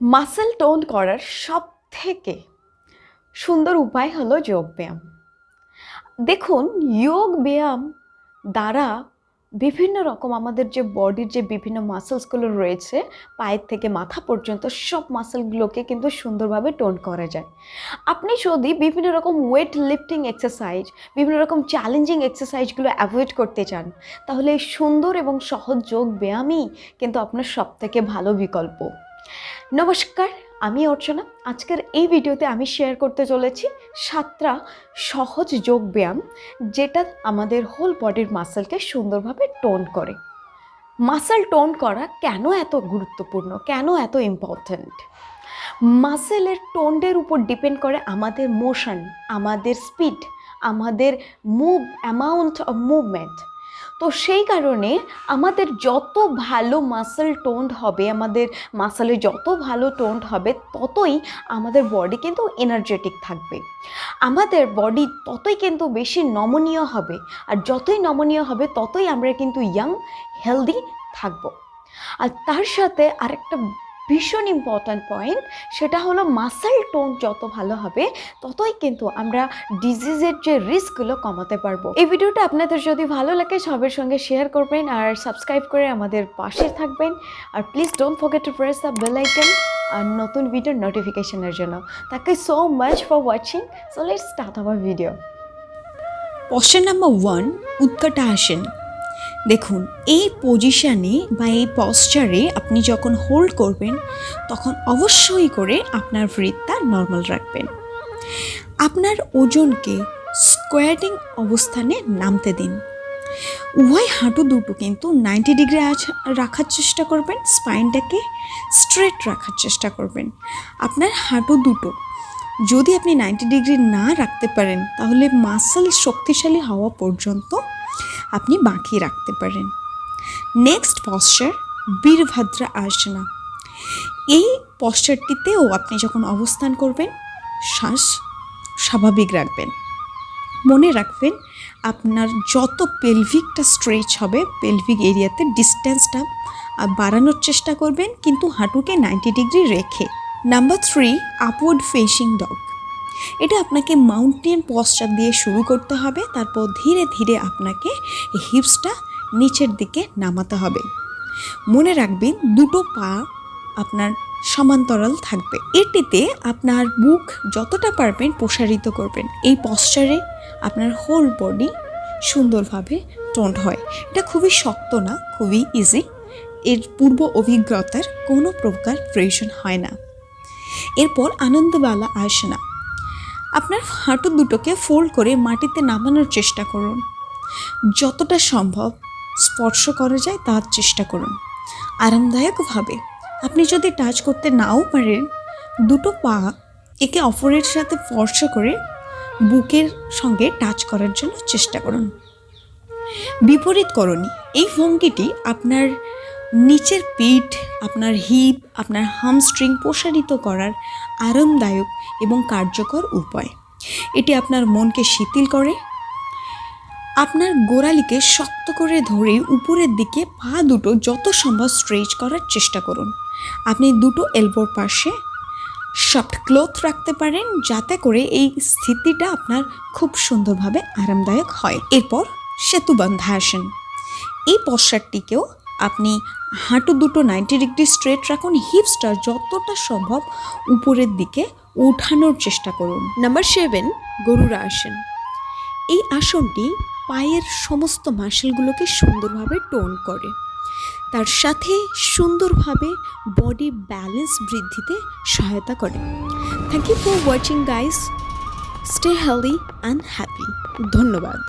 Muscle tone করার সবথেকে সুন্দর উপায় হলো যোগব্যায়াম। দেখুন, যোগ ব্যায়াম দ্বারা বিভিন্ন রকম আমাদের যে বডির যে বিভিন্ন মাসেলসগুলো রয়েছে, পায়ের থেকে মাথা পর্যন্ত সব মাসেলগুলোকে কিন্তু সুন্দরভাবে টোন করা যায়। আপনি যদি বিভিন্ন রকম ওয়েট লিফটিং এক্সারসাইজ, বিভিন্ন রকম চ্যালেঞ্জিং এক্সারসাইজগুলো অ্যাভয়েড করতে চান, তাহলে এই সুন্দর এবং সহজ যোগ ব্যায়ামই কিন্তু আপনার সবথেকে ভালো বিকল্প। নমস্কার, আমি অর্চনা। আজকের এই ভিডিওতে আমি শেয়ার করতে চলেছি 7টা সহজ যোগ ব্যায়াম, যেটা আমাদের হোল বডির মাসেলকে সুন্দরভাবে টোন করে। মাসেল টোন করা কেন এত গুরুত্বপূর্ণ, কেন এত ইম্পর্ট্যান্ট? মাসেলের টোনের উপর ডিপেন্ড করে আমাদের মোশন, আমাদের স্পিড, আমাদের অ্যামাউন্ট অফ মুভমেন্ট। তো সেই কারণে আমাদের যত ভালো মাসেল টোন্ড হবে, আমাদের মাসেলে যত ভালো টোন্ড হবে, ততই আমাদের বডি কিন্তু এনার্জেটিক থাকবে, আমাদের বডি ততই কিন্তু বেশি নমনীয় হবে। আর যতই নমনীয় হবে ততই আমরা কিন্তু ইয়াং, হেলদি থাকবো। আর তার সাথে আরেকটা ভীষণ ইম্পর্ট্যান্ট পয়েন্ট, সেটা হলো মাসেল টোন যত ভালো হবে ততই কিন্তু আমরা ডিজিজের যে রিস্কগুলো কমাতে পারবো। এই ভিডিওটা আপনাদের যদি ভালো লাগে সবার সঙ্গে শেয়ার করবেন আর সাবস্ক্রাইব করে আমাদের পাশে থাকবেন। আর please don't forget to press the bell icon আর নতুন ভিডিওর নোটিফিকেশনের জন্য। Thank you so much for watching. So let's start our video. Posture number 1, Utkatasana. দেখুন, এই পজিশানে বা এই পশ্চারে আপনি যখন হোল্ড করবেন তখন অবশ্যই করে আপনার ব্রিথটা নর্মাল রাখবেন। আপনার ওজনকে স্কোয়াটিং অবস্থানে নামতে দিন। উভয় হাঁটু দুটো কিন্তু 90 ডিগ্রি রাখার চেষ্টা করবেন, স্পাইনটাকে স্ট্রেট রাখার চেষ্টা করবেন। আপনার হাঁটু দুটো যদি আপনি 90 ডিগ্রি না রাখতে পারেন, তাহলে মাসেল শক্তিশালী হওয়া পর্যন্ত আপনি বাকি রাখতে পারেন। Next posture, Virabhadra asana. এই পশ্চারটিতেও আপনি যখন অবস্থান করবেন শ্বাস স্বাভাবিক রাখবেন। মনে রাখবেন, আপনার যত পেলভিকটা স্ট্রেচ হবে, পেলভিক এরিয়াতে ডিস্টেন্সটা বাড়ানোর চেষ্টা করবেন, কিন্তু হাঁটুকে 90 ডিগ্রি রেখে। Number 3, upward facing dog. এটা আপনাকে মাউন্টেন পশ্চার দিয়ে শুরু করতে হবে, তারপর ধীরে ধীরে আপনাকে হিপসটা নিচের দিকে নামাতে হবে। মনে রাখবেন, দুটো পা আপনার সমান্তরাল থাকবে। এটিতে আপনার বুক যতটা পারবেন প্রসারিত করবেন। এই পশ্চারে আপনার হোল বডি সুন্দরভাবে টোন্ড হয়। এটা খুবই শক্ত না, খুবই ইজি। এর পূর্ব অভিজ্ঞতার কোনো প্রকার প্রয়োজন হয় না। এরপর আনন্দবালা আসনা। আপনার হাঁটু দুটোকে ফোল্ড করে মাটিতে নামানোর চেষ্টা করুন। যতটা সম্ভব স্পর্শ করা যায় তার চেষ্টা করুন আরামদায়কভাবে। আপনি যদি টাচ করতে নাও পারেন, দুটো পা একে অপরের সাথে স্পর্শ করে বুকের সঙ্গে টাচ করার জন্য চেষ্টা করুন। বিপরীত করণী। এই ভঙ্গিটি আপনার নিচের পিঠ, আপনার হিপ, আপনার হামস্ট্রিং প্রসারিত করার আরামদায়ক এবং কার্যকর উপায়। এটি আপনার মনকে শিথিল করে। আপনার গোড়ালিকে শক্ত করে ধরে উপরের দিকে পা দুটো যত সম্ভব স্ট্রেচ করার চেষ্টা করুন। আপনি দুটো এলবোর পাশে সফট ক্লথ রাখতে পারেন, যাতে করে এই স্থিতিটা আপনার খুব সুন্দরভাবে আরামদায়ক হয়। এরপর সেতুবন্ধাসন। এই পশ্চারটিকেও আপনি হাঁটু দুটো 90 ডিগ্রি স্ট্রেট রাখুন, হিপসটা যতটা সম্ভব উপরের দিকে ওঠানোর চেষ্টা করুন। নাম্বার 7, গরুড় আসন। এই আসনটি পায়ের সমস্ত মাসেলগুলোকে সুন্দরভাবে টোন করে, তার সাথে সুন্দরভাবে বডি ব্যালেন্স বৃদ্ধিতে সহায়তা করে। Thank you for watching guys. Stay healthy and happy. ধন্যবাদ।